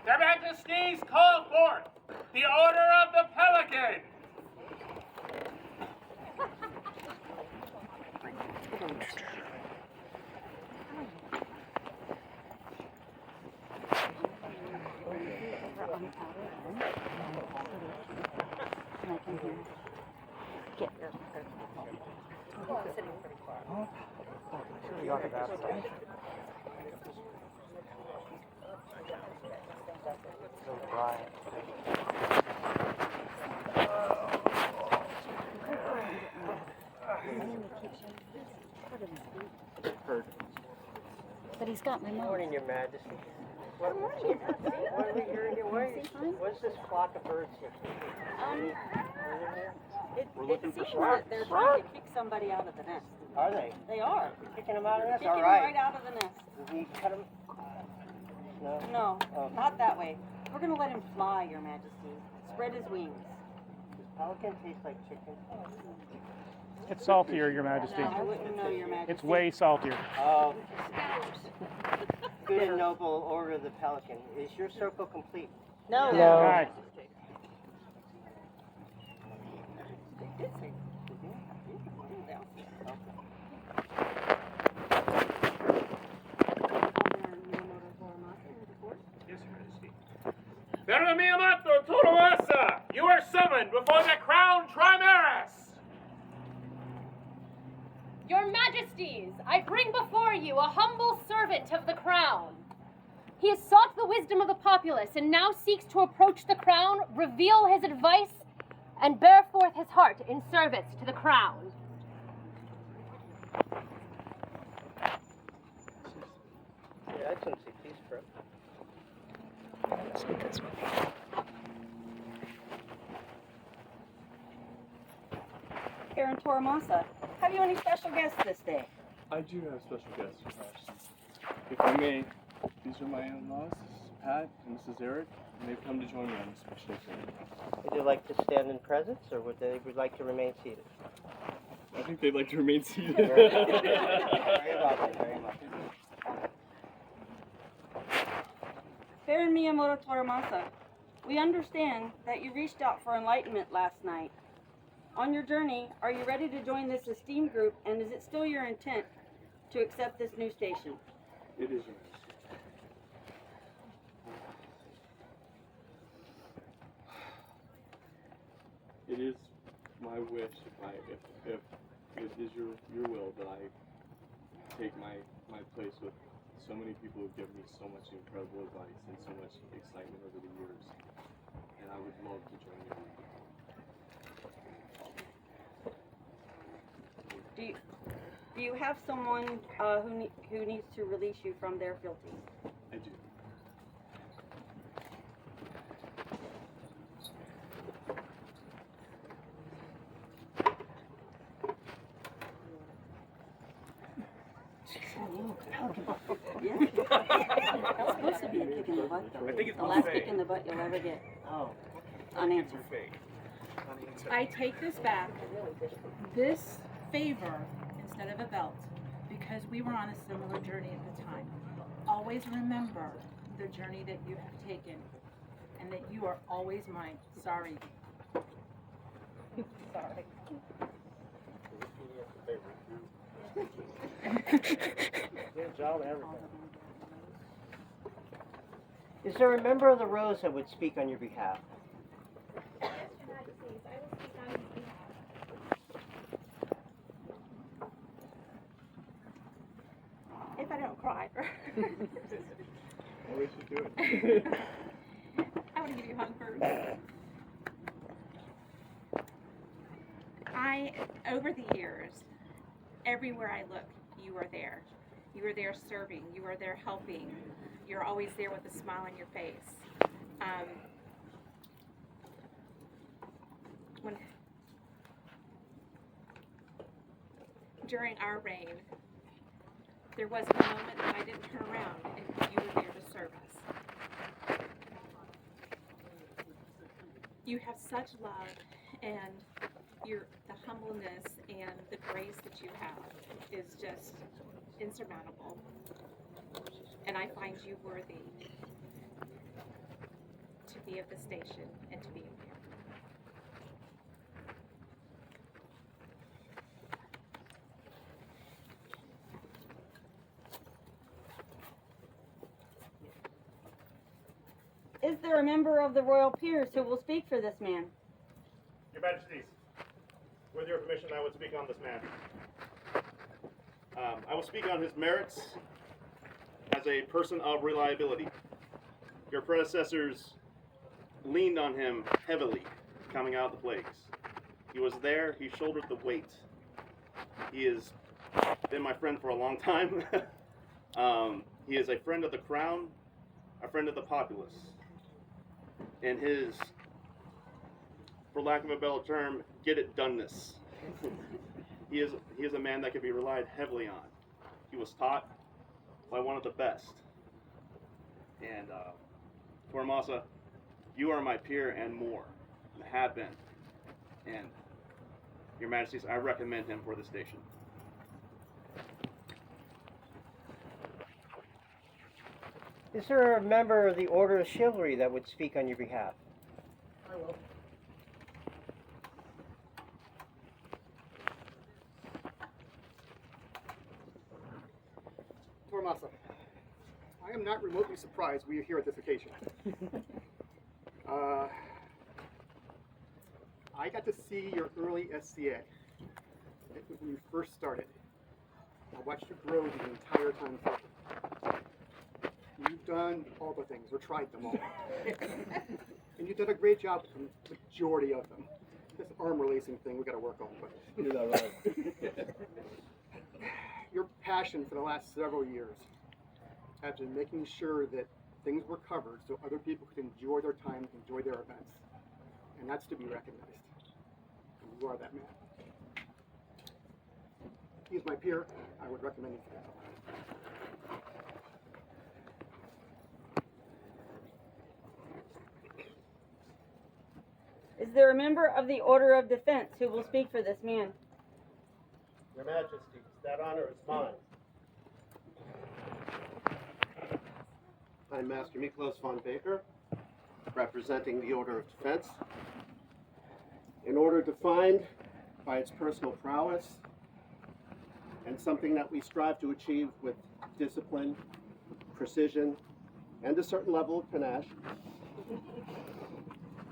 Their Majesties call forth the Order of the Pelican. But he's got my mouth. Good morning, Your Majesty. What are we hearing here? What's this flock of birds here? It seems that they're trying to kick somebody out of the nest. Are they? They are. Kicking them out of the nest? Kicking All right. right out of the nest. Did we cut them? No? No, Oh. not that way. We're going to let him fly, Your Majesty. Spread his wings. Does pelican taste like chicken? It's saltier, Your Majesty. No, I wouldn't know, Your Majesty. It's way saltier. Oh. Good and noble order of the pelican. Is your circle complete? No. All right. Yes, Your Majesty. Miyamoto Toramasa, you are summoned before the Crown Trimaris. Your Majesties, I bring before you a humble servant of the crown. He has sought the wisdom of the populace and now seeks to approach the crown, reveal his advice, and bear forth his heart in service to the crown. Your Excellency, please, bro. Baron Toramasa, have you any special guests this day? I do have special guests, Your Majesty. If I may, these are my in-laws. This is Pat and Mrs. Eric, and they've come to join me on this special occasion. Would you like to stand in presence, or would they like to remain seated? I think they'd like to remain seated. Very welcome, very much. Baron Miyamoto Toramasa, we understand that you reached out for enlightenment last night. On your journey, are you ready to join this esteemed group, and is it still your intent to accept this new station? It is, Your Majesty. It is my wish, if it is your will, that I take my place with so many people who've given me so much incredible advice and so much excitement over the years, and I would love to join you. Do you have someone who needs to release you from their fealty? I do. Yeah. That's supposed to be a kick in the butt, though. I think it's the last buffet. kick in the butt you'll ever get. Oh. Unanswered. I take this back, this favor instead of a belt, because we were on a similar journey at the time. Always remember the journey that you have taken, and that you are always mine. Sorry. Sorry. Good job, everything. Is there a member of the Rose that would speak on your behalf? If I don't cry. Always should do it. I want to give you a hug first. Over the years, everywhere I look, you are there. You are there serving. You are there helping. You're always there with a smile on your face. During our reign, there wasn't a moment that I didn't turn around and you were there to serve us. You have such love, and the humbleness and the grace that you have is just insurmountable. And I find you worthy. safety of the station and to be here. Is there a member of the royal peers who will speak for this man? Your Majesties, with your permission, I would speak on this man. I will speak on his merits as a person of reliability. Your predecessors leaned on him heavily coming out of the plagues. He was there, he shouldered the weight. He has been my friend for a long time. He is a friend of the crown, a friend of the populace. And his, for lack of a better term, get-it-doneness. He is a man that can be relied heavily on. He was taught by one of the best. And Toramasa, you are my peer and more, and have been. And Your Majesties, I recommend him for the station. Is there a member of the Order of Chivalry that would speak on your behalf? I will. Toramasa, I am not remotely surprised we are here at this occasion. I got to see your early SCA when you first started. I watched you grow the entire time through. You've done all the things, or tried them all. And you've done a great job with the majority of them. This arm releasing thing we got to work on, but You're that right. your passion for the last several years has been making sure that things were covered so other people could enjoy their time, enjoy their events. And that's to be recognized. And you are that man. He's my peer. I would recommend him for that. Is there a member of the Order of Defense who will speak for this man? Your Majesties, that honor is mine. I'm Master Miklos von Baker, representing the Order of Defense. An order defined by its personal prowess and something that we strive to achieve with discipline, precision, and a certain level of panache.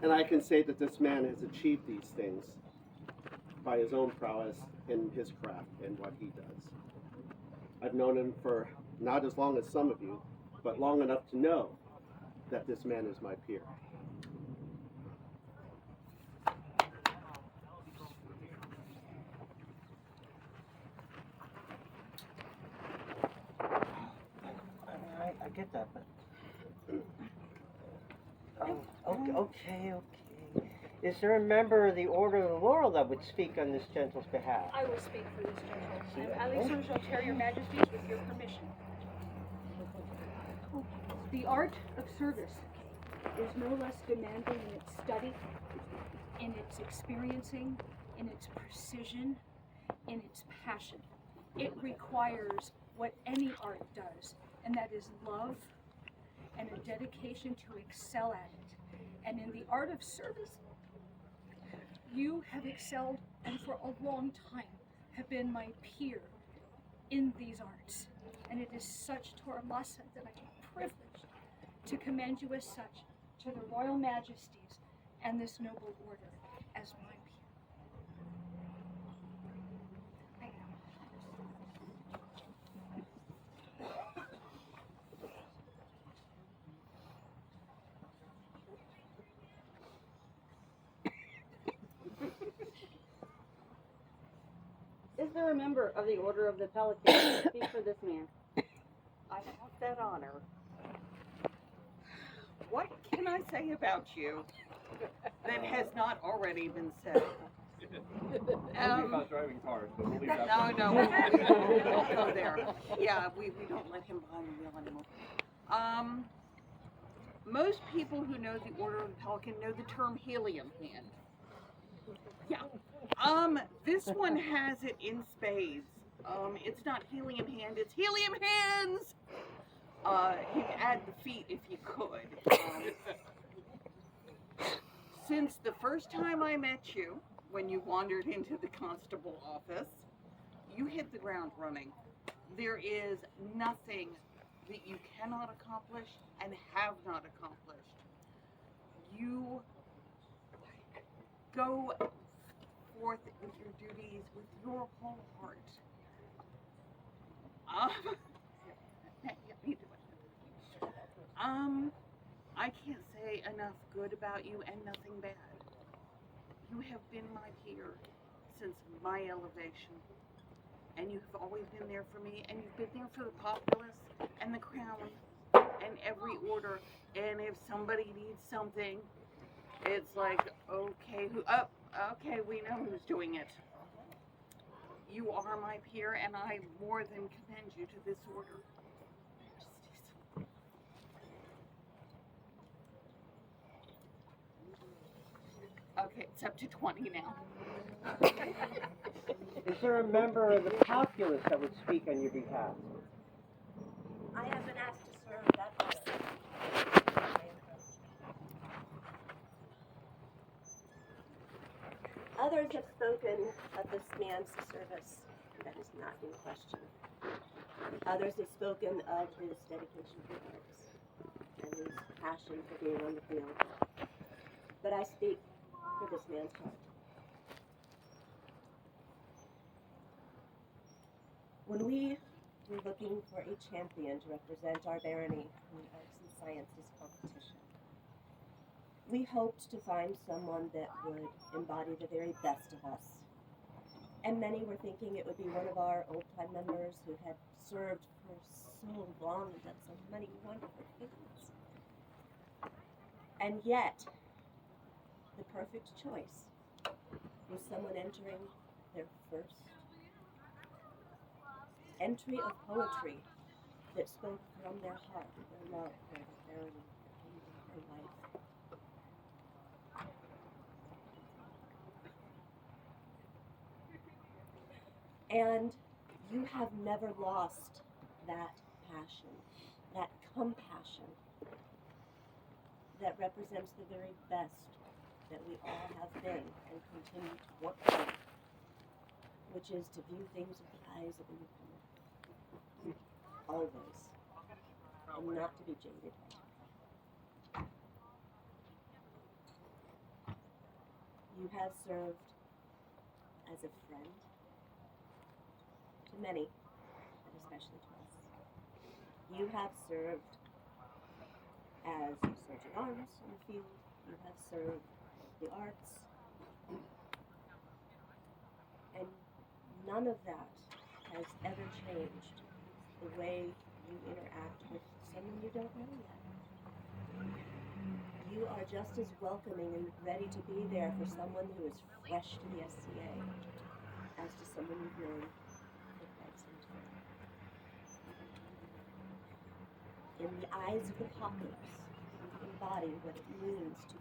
And I can say that this man has achieved these things by his own prowess in his craft and what he does. I've known him for not as long as some of you, but long enough to know that this man is my peer. I get that, but... Okay. Is there a member of the Order of the Laurel that would speak on this gentle's behalf? I will speak for this gentle. Alysoun shall chair your majesties with your permission. The art of service is no less demanding in its study, in its experiencing, in its precision, in its passion. It requires what any art does, and that is love and a dedication to excel at it. And in the art of service, you have excelled and for a long time have been my peer in these arts. And it is such Toramasa that I am privileged to commend you as such to the royal majesties and this noble order as my peer. Is there a member of the Order of the Pelican who will speak for this man? I have that honor. What can I say about you that has not already been said? About driving cars, but we'll leave that. No, we don't go there. Yeah, we don't let him behind the wheel anymore. Most people who know the Order of the Pelican know the term helium hand. Yeah. This one has it in spades. It's not helium hand, it's helium hands! You can add the feet if you could. Since the first time I met you, when you wandered into the constable office, you hit the ground running. There is nothing that you cannot accomplish and have not accomplished. You go forth with your duties with your whole heart. I can't say enough good about you and nothing bad. You have been my peer since my elevation, and you have always been there for me, and you've been there for the populace and the crown and every order. And if somebody needs something, it's like, okay, okay, we know who's doing it. You are my peer, and I more than commend you to this order. Okay, it's up to 20 now. Is there a member of the populace that would speak on your behalf? I have been asked to serve that office. Others have spoken of this man's service. That is not in question. Others have spoken of his dedication to the arts and his passion for being on the field. But I speak for this man's heart. When we were looking for a champion to represent our barony in the arts and sciences competition, we hoped to find someone that would embody the very best of us. And many were thinking it would be one of our old-time members who had served for so long and done so many wonderful things. And yet, the perfect choice was someone entering their first entry of poetry that spoke from their heart, their love, their barony, their kingdom, their life. And you have never lost that passion, that compassion that represents the very best that we all have been and continue to want to be, which is to view things with the eyes of a newcomer, always, and not to be jaded. You have served as a friend to many, but especially to us. You have served as a sergeant at arms in the field. You have served the arts, and none of that has ever changed the way you interact with someone you don't know yet. You are just as welcoming and ready to be there for someone who is fresh to the SCA as to someone you've known for quite some time. In the eyes of the populace, you embody what it means to be.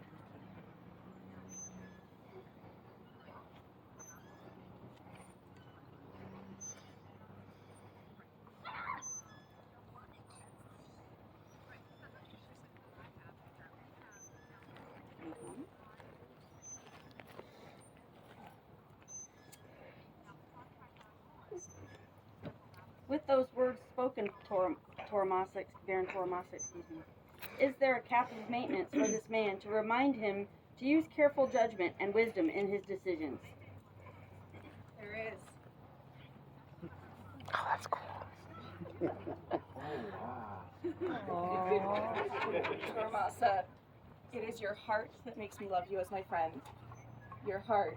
With those words spoken, Baron Toramasa, is there a cap of maintenance for this man to remind him to use careful judgment and wisdom in his decisions? There is. Oh, that's cool. Toramasa, it is your heart that makes me love you as my friend. Your heart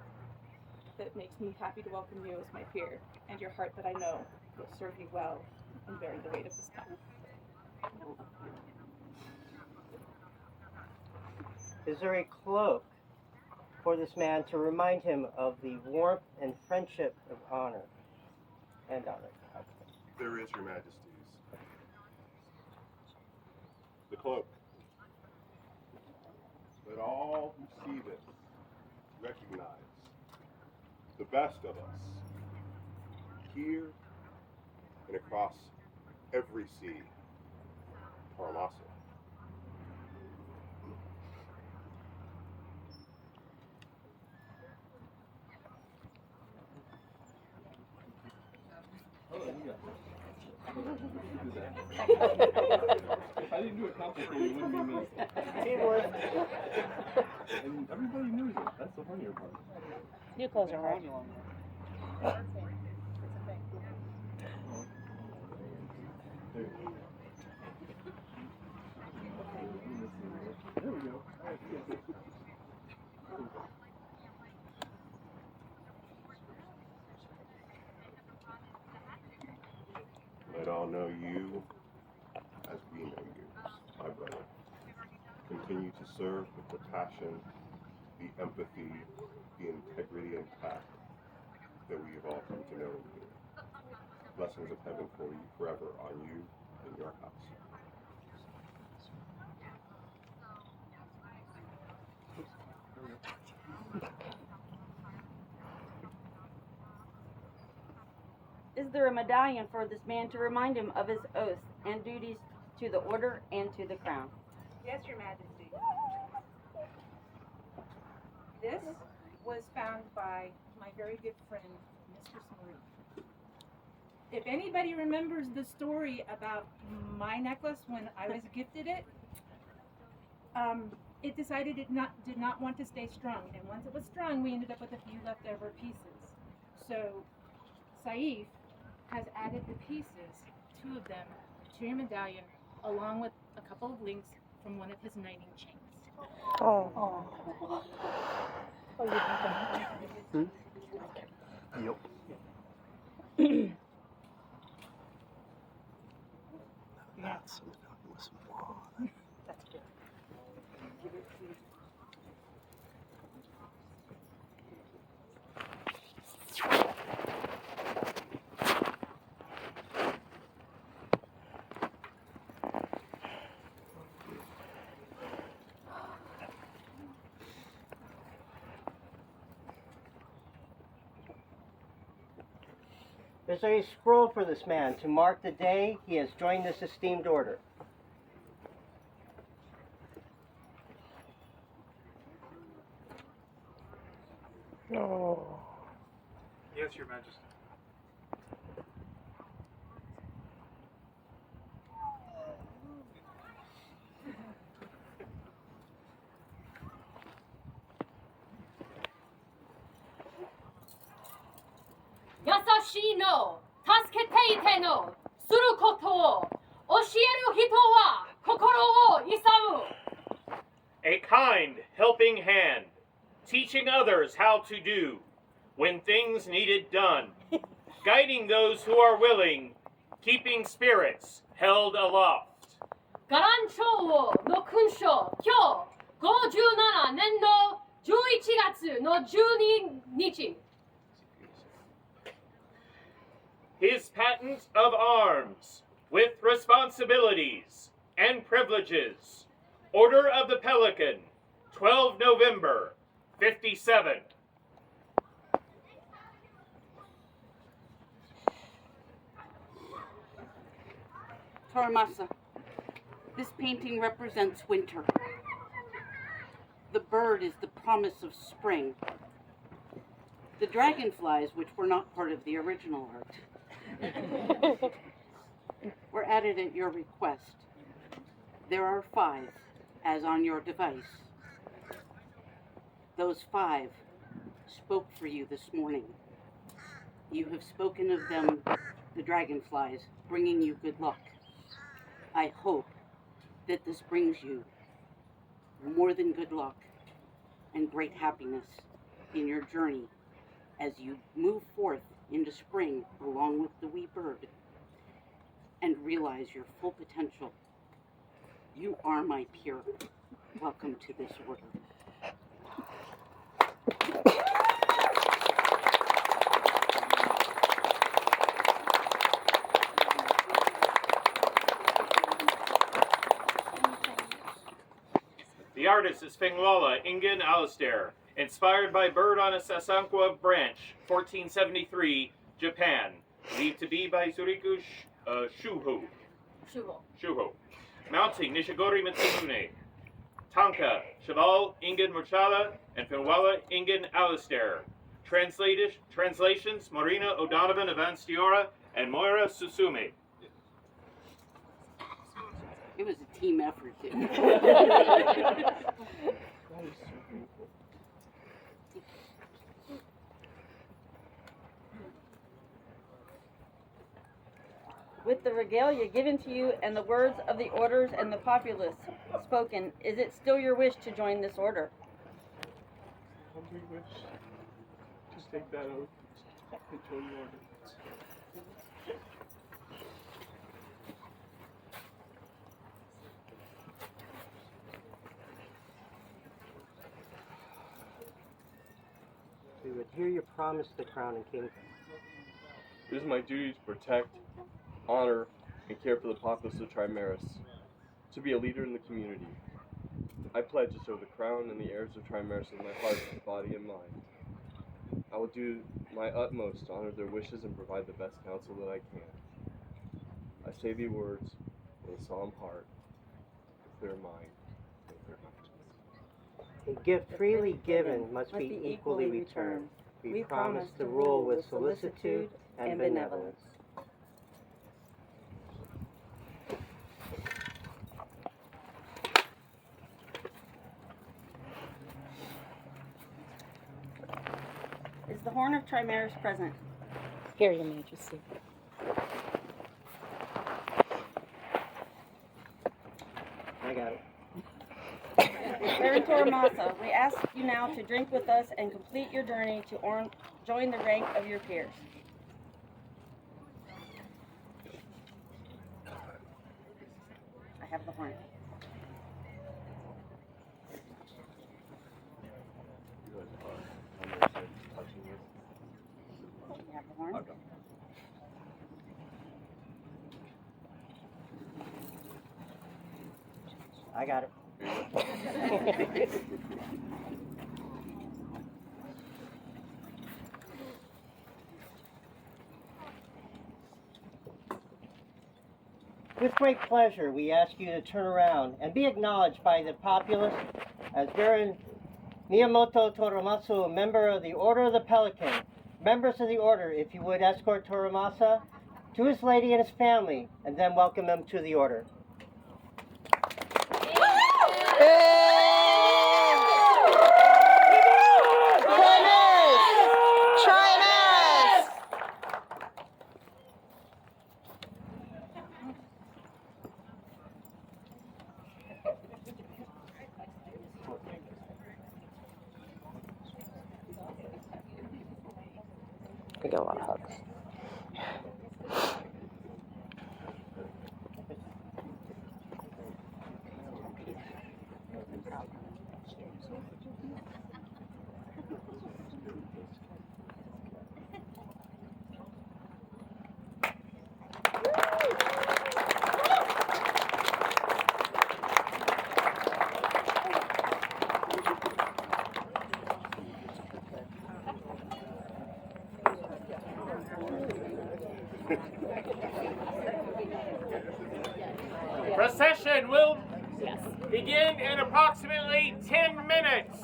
that makes me happy to welcome you as my peer. And your heart that I know will serve you well in bearing the weight of this path. Is there a cloak for this man to remind him of the warmth and friendship of honor and honor? There is, Your Majesties. The cloak. Let all who see this recognize the best of us here and across every sea, Toramasa. If I didn't do a council for you, it wouldn't be me. Teamwork. And everybody knows it. That's the funnier part. You close your heart. There we go. Let all know you as we know you, my brother. Continue to serve with the passion, the empathy, the integrity and tact that we have all come to know in you. Blessings of heaven for you forever on you and your house. Is there a medallion for this man to remind him of his oath and duties to the order and to the crown? Yes, Your Majesty. This was found by my very good friend, Mistress Marie. If anybody remembers the story about my necklace when I was gifted it, it decided it did not want to stay strung. And once it was strung, we ended up with a few leftover pieces. So, Saif has added the pieces, 2 of them, to your medallion, along with a couple of links from one of his knighting chains. Oh. Yep. That's good. There's a scroll for this man to mark the day he has joined this esteemed order. Oh. Yes, Your Majesty. Yasashi no tasukete no suru koto o oshieru hito wa kokoro wo isau. A kind, helping hand, teaching others how to do when things needed done, guiding those who are willing, keeping spirits held aloft. ガランチョウウの勲章、今日57年の11月の12日。 His patent of arms, with responsibilities and privileges. Order of the Pelican, 12 November, 57. Toramasa, this painting represents winter. The bird is the promise of spring. The dragonflies, which were not part of the original art, were added at your request. There are 5, as on your device. Those 5 spoke for you this morning. You have spoken of them, the dragonflies, bringing you good luck. I hope that this brings you more than good luck and great happiness in your journey as you move forth into spring along with the wee bird and realize your full potential. You are my peer. Welcome to this order. The artist is Laurel Alysoun Alistair, inspired by bird on a Sasanqua branch, 1473, Japan. Believed to be by Zuriku Shuho. Mounting Nishigori Mitsumune. Tanka, Cheval, Ingen Murchala, and Finwala, Ingen Alistair. Translations, Marina O'Donovan of Anstiora and Moira Susume. It was a team effort, too. With the regalia given to you and the words of the orders and the populace spoken, is it still your wish to join this order? Humbly wish to take that oath and join the order. We would hear you promise the crown and kingdom. It is my duty to protect, honor, and care for the populace of Trimaris, to be a leader in the community. I pledge to serve the crown and the heirs of Trimaris with my heart, body, and mind. I will do my utmost to honor their wishes and provide the best counsel that I can. I say these words with a solemn heart, a clear mind, and a clear conscience. A gift freely given must be equally returned. We promise to rule with solicitude and benevolence. Is the horn of Trimaris present? Here, Your Majesty. I got it. Baron Toramasa, we ask you now to drink with us and complete your journey to join the rank of your peers. I have the horn. You have the horn? I got it. With great pleasure, we ask you to turn around and be acknowledged by the populace as Baron Miyamoto Toramasa, a member of the Order of the Pelican. Members of the Order, if you would escort Toramasa to his lady and his family, and then welcome him to the Order. We got a lot of hugs. Procession will begin in approximately 10 minutes.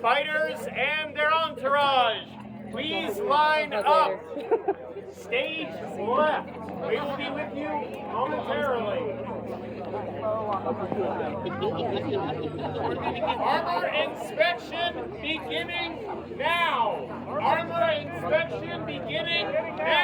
Fighters and their entourage, please line up. Stage left. We will be with you momentarily. Armor inspection beginning now. Armor inspection beginning now.